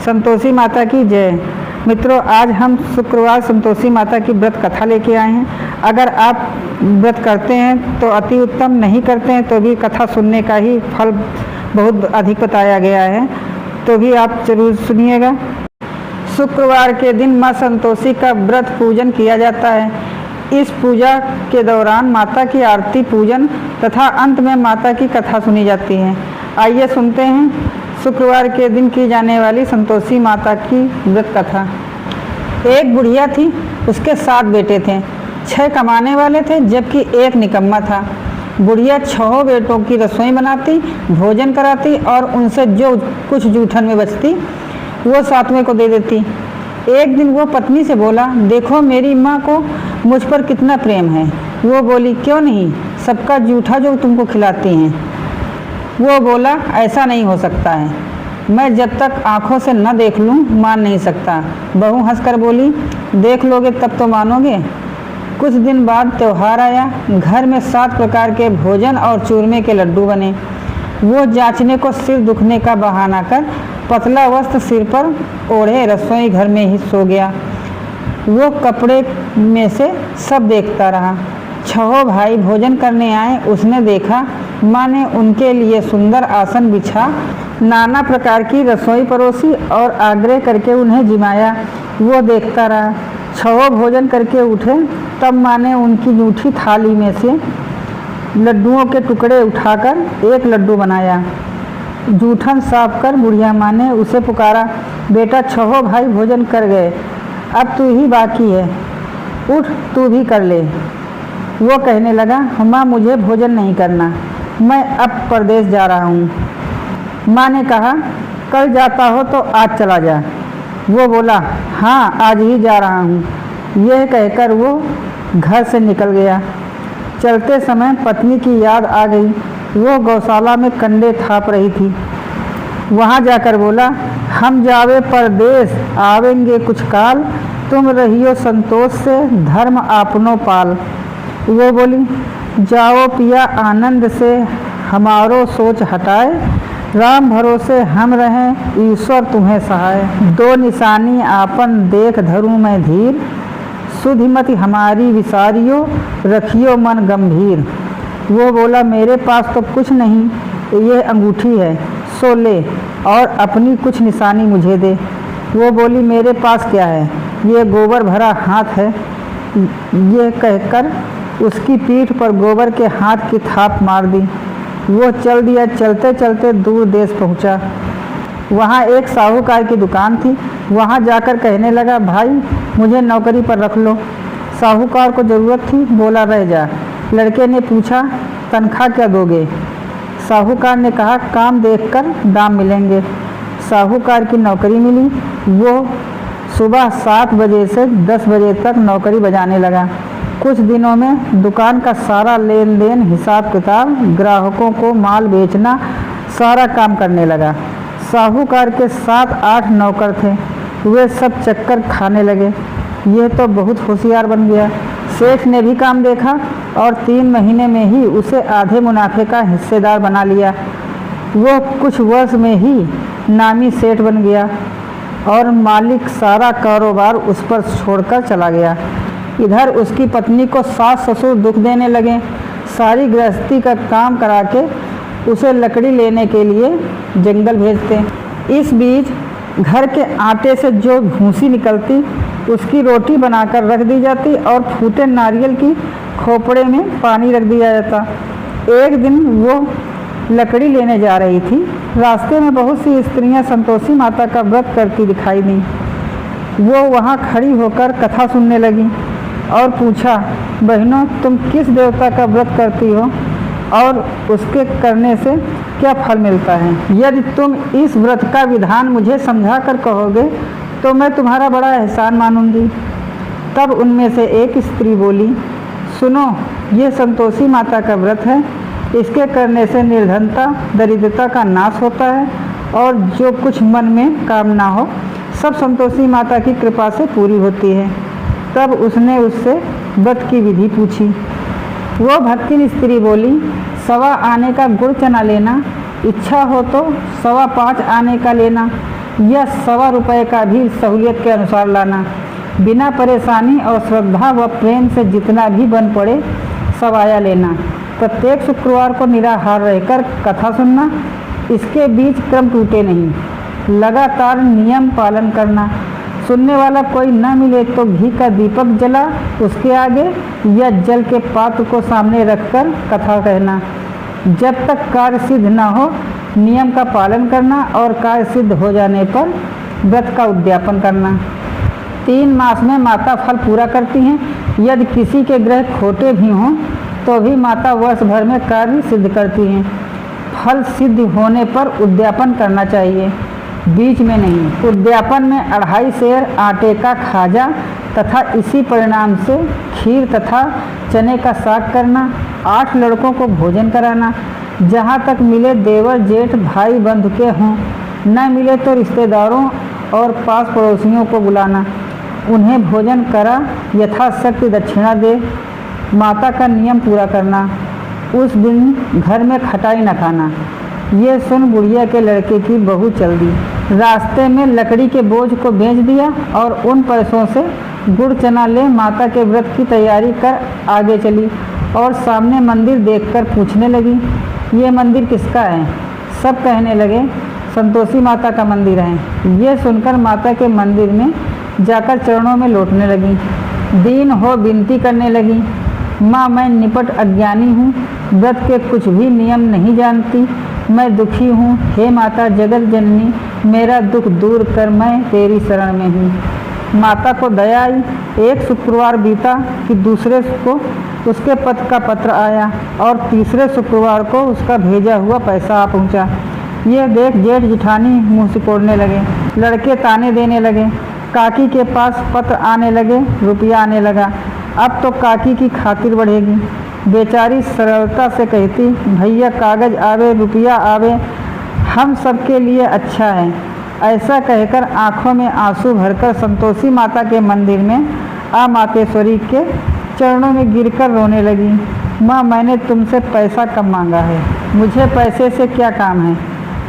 संतोषी माता की जय। मित्रों, आज हम शुक्रवार संतोषी माता की व्रत कथा लेके आए हैं। अगर आप व्रत करते हैं तो अति उत्तम, नहीं करते हैं तो भी कथा सुनने का ही फल बहुत अधिक बताया गया है, तो भी आप जरूर सुनिएगा। शुक्रवार के दिन माँ संतोषी का व्रत पूजन किया जाता है। इस पूजा के दौरान माता की आरती पूजन तथा अंत में माता की कथा सुनी जाती है। आइए सुनते हैं शुक्रवार के दिन की जाने वाली संतोषी माता की व्रत कथा। एक बुढ़िया थी, उसके 7 बेटे थे। 6 कमाने वाले थे जबकि एक निकम्मा था। बुढ़िया 6 बेटों की रसोई बनाती, भोजन कराती और उनसे जो कुछ जूठन में बचती वो 7वें को दे देती। एक दिन वो पत्नी से बोला, देखो मेरी माँ को मुझ पर कितना प्रेम है। वो बोली, क्यों नहीं, सबका जूठा जो तुमको खिलाती हैं। वो बोला, ऐसा नहीं हो सकता है, मैं जब तक आँखों से न देख लूँ मान नहीं सकता। बहू हंसकर बोली, देख लोगे तब तो मानोगे। कुछ दिन बाद त्यौहार आया। घर में 7 प्रकार के भोजन और चूरमे के लड्डू बने। वो जांचने को सिर दुखने का बहाना कर पतला वस्त्र सिर पर ओढ़े रसोई घर में ही सो गया। वो कपड़े में से सब देखता रहा। 6 भाई भोजन करने आए। उसने देखा माँ ने उनके लिए सुंदर आसन बिछा, नाना प्रकार की रसोई परोसी और आग्रह करके उन्हें जिमाया। वो देखता रहा। 6 भोजन करके उठे, तब माँ ने उनकी जूठी थाली में से लड्डुओं के टुकड़े उठाकर एक लड्डू बनाया। जूठन साफ कर बुढ़िया माँ ने उसे पुकारा, बेटा 6 भाई भोजन कर गए, अब तू ही बाकी है, उठ तू भी कर ले। वो कहने लगा, माँ मुझे भोजन नहीं करना, मैं अब परदेश जा रहा हूँ। माँ ने कहा, कल जाता हो तो आज चला जा। वो बोला, हाँ आज ही जा रहा हूँ। यह कहकर वो घर से निकल गया। चलते समय पत्नी की याद आ गई। वो गौशाला में कंडे थाप रही थी। वहाँ जाकर बोला, हम जावे परदेश आवेंगे कुछ काल, तुम रहियो संतोष से धर्म आपनो पाल। वो बोली, जाओ पिया आनंद से हमारो सोच हटाए, राम भरोसे हम रहें ईश्वर तुम्हें सहाय। 2 निशानी आपन देख धरूं मैं धीर, सुधिमति हमारी विसारियो रखियो मन गंभीर। वो बोला, मेरे पास तो कुछ नहीं, ये अंगूठी है, सो ले और अपनी कुछ निशानी मुझे दे। वो बोली, मेरे पास क्या है, ये गोबर भरा हाथ है। ये कहकर उसकी पीठ पर गोबर के हाथ की थाप मार दी। वो चल दिया। चलते चलते दूर देश पहुंचा। वहाँ एक साहूकार की दुकान थी। वहाँ जाकर कहने लगा, भाई मुझे नौकरी पर रख लो। साहूकार को ज़रूरत थी, बोला रह जा। लड़के ने पूछा, तनख्वाह क्या दोगे? साहूकार ने कहा, काम देखकर दाम मिलेंगे। साहूकार की नौकरी मिली। वो सुबह 7 बजे से 10 बजे तक नौकरी बजाने लगा। कुछ दिनों में दुकान का सारा लेन देन, हिसाब किताब, ग्राहकों को माल बेचना, सारा काम करने लगा। साहूकार के 7-8 नौकर थे। वे सब चक्कर खाने लगे। यह तो बहुत होशियार बन गया। सेठ ने भी काम देखा और 3 महीने में ही उसे आधे मुनाफे का हिस्सेदार बना लिया। वो कुछ वर्ष में ही नामी सेठ बन गया और मालिक सारा कारोबार उस पर छोड़कर चला गया। इधर उसकी पत्नी को सास ससुर दुख देने लगे। सारी गृहस्थी का काम करा के उसे लकड़ी लेने के लिए जंगल भेजते। इस बीच घर के आटे से जो भूसी निकलती उसकी रोटी बनाकर रख दी जाती और फूटे नारियल की खोपड़े में पानी रख दिया जाता। एक दिन वो लकड़ी लेने जा रही थी। रास्ते में बहुत सी स्त्रियां संतोषी माता का व्रत करती दिखाई दी। वो वहाँ खड़ी होकर कथा सुनने लगी और पूछा, बहनों तुम किस देवता का व्रत करती हो और उसके करने से क्या फल मिलता है? यदि तुम इस व्रत का विधान मुझे समझा कर कहोगे तो मैं तुम्हारा बड़ा एहसान मानूंगी। तब उनमें से एक स्त्री बोली, सुनो, ये संतोषी माता का व्रत है। इसके करने से निर्धनता, दरिद्रता का नाश होता है और जो कुछ मन में कामना हो सब संतोषी माता की कृपा से पूरी होती है। तब उसने उससे व्रत की विधि पूछी। वो भक्तिन स्त्री बोली, 1.25 आने का गुड़ चना लेना, इच्छा हो तो 5.25 आने का लेना, या ₹1.25 का भी सहूलियत के अनुसार लाना। बिना परेशानी और श्रद्धा व प्रेम से जितना भी बन पड़े सब आया लेना। प्रत्येक शुक्रवार को निराहार रहकर कथा सुनना। इसके बीच क्रम टूटे नहीं, लगातार नियम पालन करना। सुनने वाला कोई न मिले तो घी का दीपक जला उसके आगे या जल के पात्र को सामने रखकर कथा कहना। जब तक कार्य सिद्ध न हो नियम का पालन करना और कार्य सिद्ध हो जाने पर व्रत का उद्यापन करना। 3 मास में माता फल पूरा करती हैं। यदि किसी के ग्रह खोटे भी हों तो भी माता वर्ष भर में कार्य सिद्ध करती हैं। फल सिद्ध होने पर उद्यापन करना चाहिए, बीच में नहीं। उद्यापन में 2.5 सेर आटे का खाजा तथा इसी परिणाम से खीर तथा चने का साग करना। 8 लड़कों को भोजन कराना। जहाँ तक मिले देवर जेठ भाई बंधु के हों, न मिले तो रिश्तेदारों और पास पड़ोसियों को बुलाना। उन्हें भोजन करा यथाशक्ति दक्षिणा दे। माता का नियम पूरा करना। उस दिन घर में खटाई न खाना। ये सुन बुढ़िया के लड़के की बहू चल दी। रास्ते में लकड़ी के बोझ को बेच दिया और उन पैसों से गुड़ चना ले माता के व्रत की तैयारी कर आगे चली और सामने मंदिर देखकर पूछने लगी, ये मंदिर किसका है? सब कहने लगे, संतोषी माता का मंदिर है। ये सुनकर माता के मंदिर में जाकर चरणों में लौटने लगी। दीन हो विनती करने लगी, माँ मैं निपट अज्ञानी हूँ, व्रत के कुछ भी नियम नहीं जानती, मैं दुखी हूँ। हे माता जगत जननी, मेरा दुख दूर कर, मैं तेरी शरण में हूँ। माता को दया आई। एक शुक्रवार बीता कि दूसरे को उसके पत्र का पत्र आया और तीसरे शुक्रवार को उसका भेजा हुआ पैसा आ पहुँचा। यह देख जेठ जिठानी मुँह सिकोड़ने लगे। लड़के ताने देने लगे। काकी के पास पत्र आने लगे, रुपया आने लगा। अब तो काकी की खातिर बढ़ेगी। बेचारी सरलता से कहती, भैया कागज आवे रुपया आवे, हम सबके लिए अच्छा है। ऐसा कहकर आंखों में आंसू भरकर संतोषी माता के मंदिर में आ मातेश्वरी के चरणों में गिरकर रोने लगी। माँ मैंने तुमसे पैसा कम मांगा है, मुझे पैसे से क्या काम है?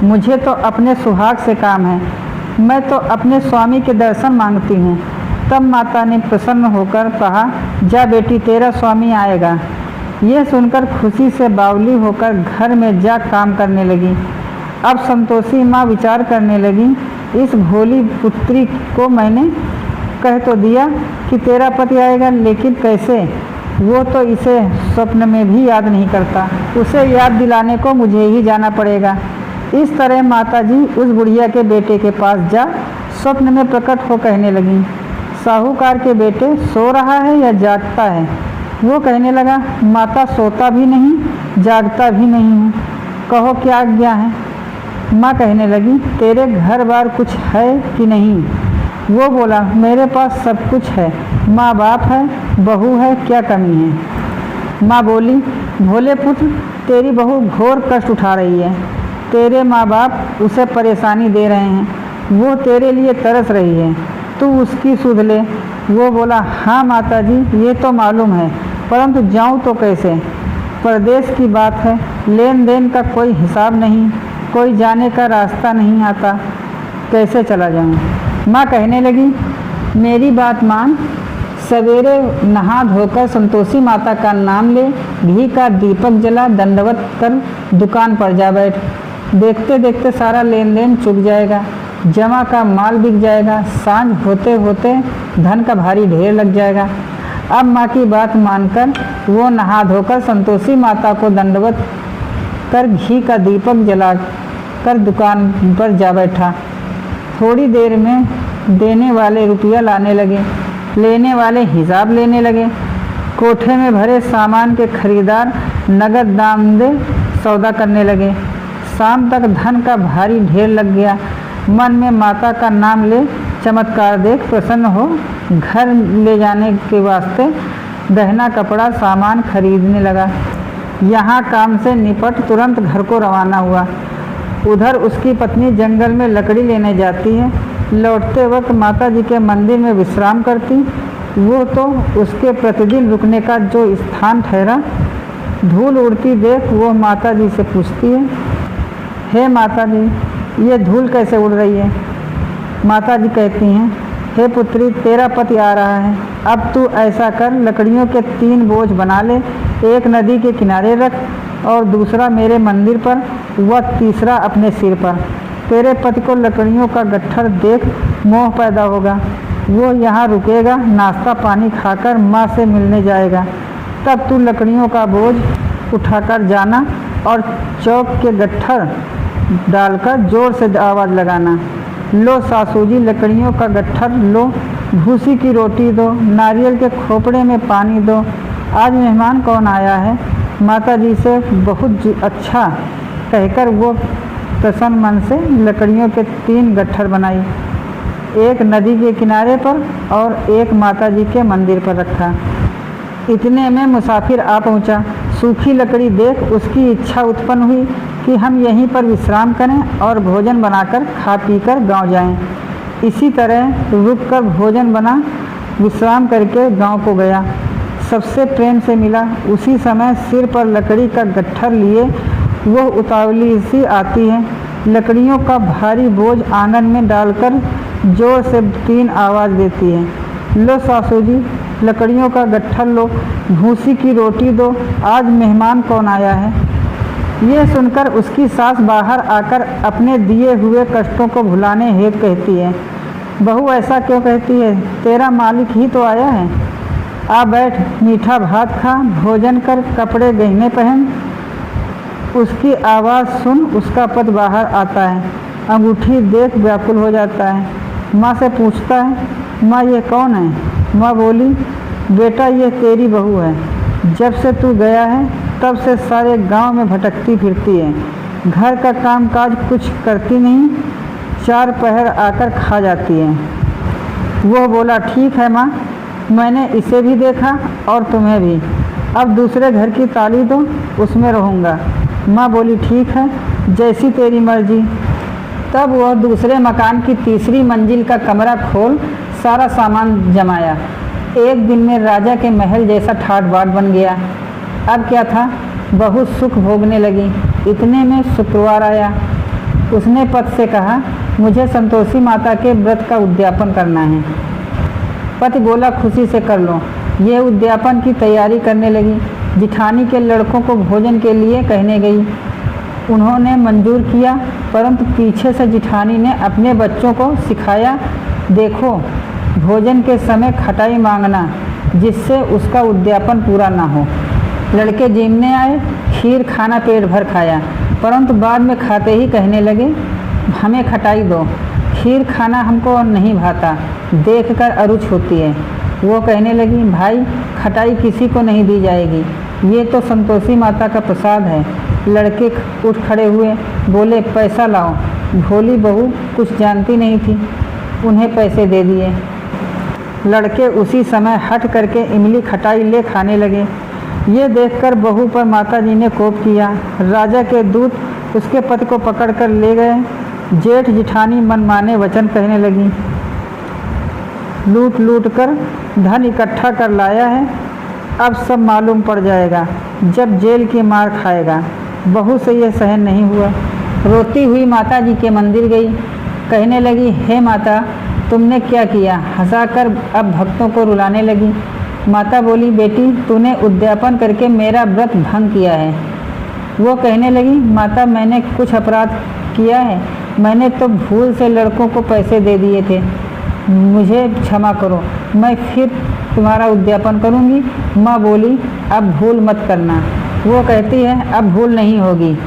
मुझे तो अपने सुहाग से काम है। मैं तो अपने स्वामी के दर्शन मांगती हूँ। तब माता ने प्रसन्न होकर कहा, जा बेटी तेरा स्वामी आएगा। यह सुनकर खुशी से बावली होकर घर में जा काम करने लगी। अब संतोषी माँ विचार करने लगी, इस भोली पुत्री को मैंने कह तो दिया कि तेरा पति आएगा, लेकिन कैसे? वो तो इसे स्वप्न में भी याद नहीं करता। उसे याद दिलाने को मुझे ही जाना पड़ेगा। इस तरह माताजी उस बुढ़िया के बेटे के पास जा स्वप्न में प्रकट हो कहने लगी, साहूकार के बेटे सो रहा है या जागता है? वो कहने लगा, माता सोता भी नहीं जागता भी नहीं हूँ, कहो क्या आज्ञा है? माँ कहने लगी, तेरे घर बार कुछ है कि नहीं? वो बोला, मेरे पास सब कुछ है, माँ बाप है, बहू है, क्या कमी है? माँ बोली, भोले पुत्र तेरी बहू घोर कष्ट उठा रही है। तेरे माँ बाप उसे परेशानी दे रहे हैं, वो तेरे लिए तरस रही है, तू उसकी सुध ले। वो बोला, हाँ माताजी ये तो मालूम है, परंतु जाऊँ तो कैसे? परदेश की बात है, लेन देन का कोई हिसाब नहीं, कोई जाने का रास्ता नहीं आता, कैसे चला जाऊँ? माँ कहने लगी, मेरी बात मान, सवेरे नहा धोकर संतोषी माता का नाम ले, घी का दीपक जला, दंडवत कर दुकान पर जा बैठ। देखते देखते सारा लेन देन चुक जाएगा, जमा का माल बिक जाएगा, सांझ होते होते धन का भारी ढेर लग जाएगा। अब माँ की बात मानकर वो नहा धोकर संतोषी माता को दंडवत कर घी का दीपक जला कर दुकान पर जा बैठा। थोड़ी देर में देने वाले रुपया लाने लगे, लेने वाले हिसाब लेने लगे। कोठे में भरे सामान के खरीदार नगद दाम दे सौदा करने लगे। शाम तक धन का भारी ढेर लग गया। मन में माता का नाम ले चमत्कार देख प्रसन्न हो घर ले जाने के वास्ते गहना कपड़ा सामान खरीदने लगा। यहाँ काम से निपट तुरंत घर को रवाना हुआ। उधर उसकी पत्नी जंगल में लकड़ी लेने जाती है। लौटते वक्त माता जी के मंदिर में विश्राम करती। वो तो उसके प्रतिदिन रुकने का जो स्थान ठहरा। धूल उड़ती देख वो माता जी से पूछती है, हे माता जी ये धूल कैसे उड़ रही है? माता जी कहती हैं, हे पुत्री, तेरा पति आ रहा है। अब तू ऐसा कर, लकड़ियों के 3 बोझ बना ले, एक नदी के किनारे रख और दूसरा मेरे मंदिर पर व तीसरा अपने सिर पर। तेरे पति को लकड़ियों का गट्ठर देख मोह पैदा होगा। वो यहाँ रुकेगा, नाश्ता पानी खाकर माँ से मिलने जाएगा। तब तू लकड़ियों का बोझ उठाकर जाना और चौक के गट्ठर डालकर जोर से आवाज़ लगाना, लो सासू जी लकड़ियों का गट्ठर लो, भूसी की रोटी दो, नारियल के खोपड़े में पानी दो, आज मेहमान कौन आया है। माता जी से बहुत अच्छा कहकर वो प्रसन्न मन से लकड़ियों के 3 गट्ठर बनाई, एक नदी के किनारे पर और एक माता जी के मंदिर पर रखा। इतने में मुसाफिर आ पहुंचा। सूखी लकड़ी देख उसकी इच्छा उत्पन्न हुई कि हम यहीं पर विश्राम करें और भोजन बनाकर खा पीकर गांव जाएं। इसी तरह रुककर भोजन बना, विश्राम करके गांव को गया। सबसे प्रेम से मिला। उसी समय सिर पर लकड़ी का गट्ठर लिए वह उतावली सी आती है, लकड़ियों का भारी बोझ आंगन में डालकर जोर से 3 आवाज़ देती है, लो सासू जी लकड़ियों का गट्ठर लो, भूसी की रोटी दो, आज मेहमान कौन आया है। यह सुनकर उसकी सास बाहर आकर अपने दिए हुए कष्टों को भुलाने हेतु कहती है, बहू ऐसा क्यों कहती है, तेरा मालिक ही तो आया है। आ बैठ, मीठा भात खा, भोजन कर, कपड़े गहने पहन। उसकी आवाज़ सुन उसका पति बाहर आता है, अंगूठी देख व्याकुल हो जाता है। माँ से पूछता है, माँ ये कौन है। माँ बोली, बेटा ये तेरी बहू है, जब से तू गया है तब से सारे गांव में भटकती फिरती है, घर का काम काज कुछ करती नहीं, 4 पहर आकर खा जाती है। वो बोला, ठीक है माँ, मैंने इसे भी देखा और तुम्हें भी, अब दूसरे घर की ताली दो, उसमें रहूँगा। माँ बोली, ठीक है, जैसी तेरी मर्जी। तब वह दूसरे मकान की तीसरी मंजिल का कमरा खोल सारा सामान जमाया। एक दिन में राजा के महल जैसा ठाट बाट बन गया। अब क्या था, बहुत सुख भोगने लगी। इतने में शुक्रवार आया। उसने पति से कहा, मुझे संतोषी माता के व्रत का उद्यापन करना है। पति बोला, खुशी से कर लो। यह उद्यापन की तैयारी करने लगी। जिठानी के लड़कों को भोजन के लिए कहने गई। उन्होंने मंजूर किया, परंतु पीछे से जिठानी ने अपने बच्चों को सिखाया, देखो भोजन के समय खटाई मांगना, जिससे उसका उद्यापन पूरा ना हो। लड़के जीमने आए, खीर खाना पेट भर खाया, परंतु बाद में खाते ही कहने लगे, हमें खटाई दो, खीर खाना हमको नहीं भाता, देखकर अरुच होती है। वो कहने लगी, भाई खटाई किसी को नहीं दी जाएगी, ये तो संतोषी माता का प्रसाद है। लड़के उठ खड़े हुए, बोले, पैसा लाओ। भोली बहू कुछ जानती नहीं थी, उन्हें पैसे दे दिए। लड़के उसी समय हट करके इमली खटाई ले खाने लगे। ये देखकर बहू पर माताजी ने कोप किया। राजा के दूत उसके पति को पकड़कर ले गए। जेठ जिठानी मनमाने वचन कहने लगी, लूट लूट कर धन इकट्ठा कर लाया है, अब सब मालूम पड़ जाएगा जब जेल की मार खाएगा। बहू से यह सहन नहीं हुआ। रोती हुई माता जी के मंदिर गई, कहने लगी, हे माता तुमने क्या किया। हंसाकर अब भक्तों को रुलाने लगी। माता बोली, बेटी तूने उद्यापन करके मेरा व्रत भंग किया है। वो कहने लगी, माता मैंने कुछ अपराध किया है, मैंने तो भूल से लड़कों को पैसे दे दिए थे, मुझे क्षमा करो, मैं फिर तुम्हारा उद्यापन करूंगी। माँ बोली, अब भूल मत करना। वो कहती है, अब भूल नहीं होगी,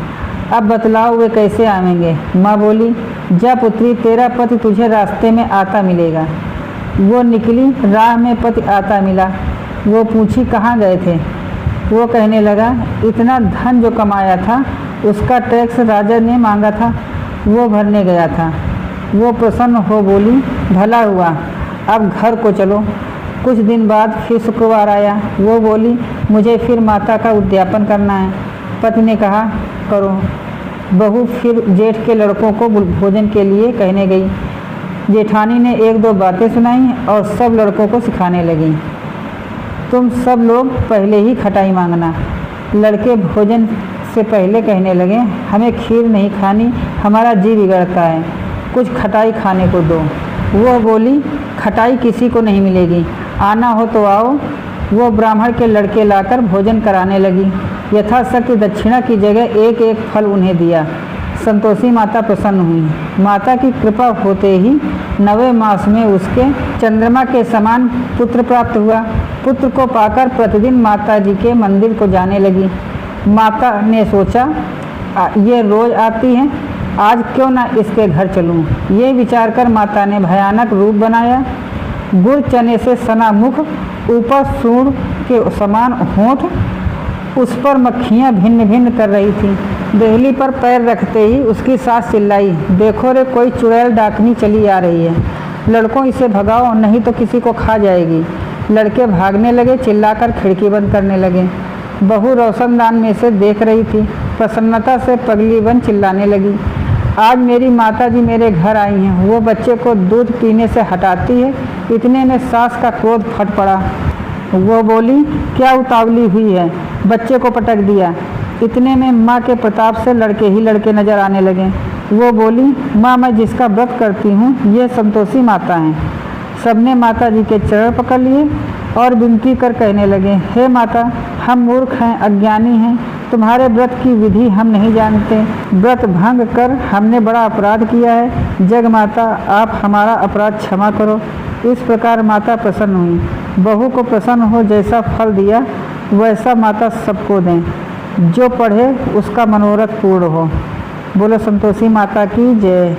अब बतलाओ वे कैसे आवेंगे। माँ बोली, जा पुत्री, तेरा पति तुझे रास्ते में आता मिलेगा। वो निकली, राह में पति आता मिला। वो पूछी, कहाँ गए थे। वो कहने लगा, इतना धन जो कमाया था उसका टैक्स राजा ने मांगा था, वो भरने गया था। वो प्रसन्न हो बोली, भला हुआ, अब घर को चलो। कुछ दिन बाद फिर शुक्रवार आया। वो बोली, मुझे फिर माता का उद्यापन करना है। पति ने कहा, करो। बहू फिर जेठ के लड़कों को भोजन के लिए कहने गई। जेठानी ने 1-2 बातें सुनाई और सब लड़कों को सिखाने लगी, तुम सब लोग पहले ही खटाई मांगना। लड़के भोजन से पहले कहने लगे, हमें खीर नहीं खानी, हमारा जी बिगड़ता है। कुछ खटाई खाने को दो। वह बोली, खटाई किसी को नहीं मिलेगी, आना हो तो आओ। वो ब्राह्मण के लड़के लाकर भोजन कराने लगी। यथाशक्ति दक्षिणा की जगह एक एक फल उन्हें दिया। संतोषी माता प्रसन्न हुई। माता की कृपा होते ही 9वें मास में उसके चंद्रमा के समान पुत्र प्राप्त हुआ। पुत्र को पाकर प्रतिदिन माता जी के मंदिर को जाने लगी। माता ने सोचा, ये रोज आती है, आज क्यों ना इसके घर चलूं। ये विचार कर माता ने भयानक रूप बनाया। गुड़ चने से सना मुख, ऊपर सूंड के समान होंठ, उस पर मक्खियाँ भिन्न भिन्न कर रही थीं। देहली पर पैर रखते ही उसकी सास चिल्लाई, देखो रे, कोई चुड़ैल डाकनी चली आ रही है, लड़कों इसे भगाओ नहीं तो किसी को खा जाएगी। लड़के भागने लगे, चिल्लाकर खिड़की बंद करने लगे। बहू रोशनदान में से देख रही थी। प्रसन्नता से पगली बन चिल्लाने लगी, आज मेरी माता जी मेरे घर आई हैं। वो बच्चे को दूध पीने से हटाती है। इतने में सास का क्रोध फट पड़ा। वो बोली, क्या उतावली हुई है, बच्चे को पटक दिया। इतने में माँ के प्रताप से लड़के ही लड़के नजर आने लगे। वो बोली, माँ, मैं जिसका व्रत करती हूँ ये संतोषी माता हैं। सबने माता जी के चरण पकड़ लिए और विनती कर कहने लगे, हे माता, हम मूर्ख हैं, अज्ञानी हैं, तुम्हारे व्रत की विधि हम नहीं जानते। व्रत भंग कर हमने बड़ा अपराध किया है। जग माता, आप हमारा अपराध क्षमा करो। इस प्रकार माता प्रसन्न हुई। बहू को प्रसन्न हो जैसा फल दिया वैसा माता सबको दें। जो पढ़े उसका मनोरथ पूर्ण हो। बोलो संतोषी माता की जय।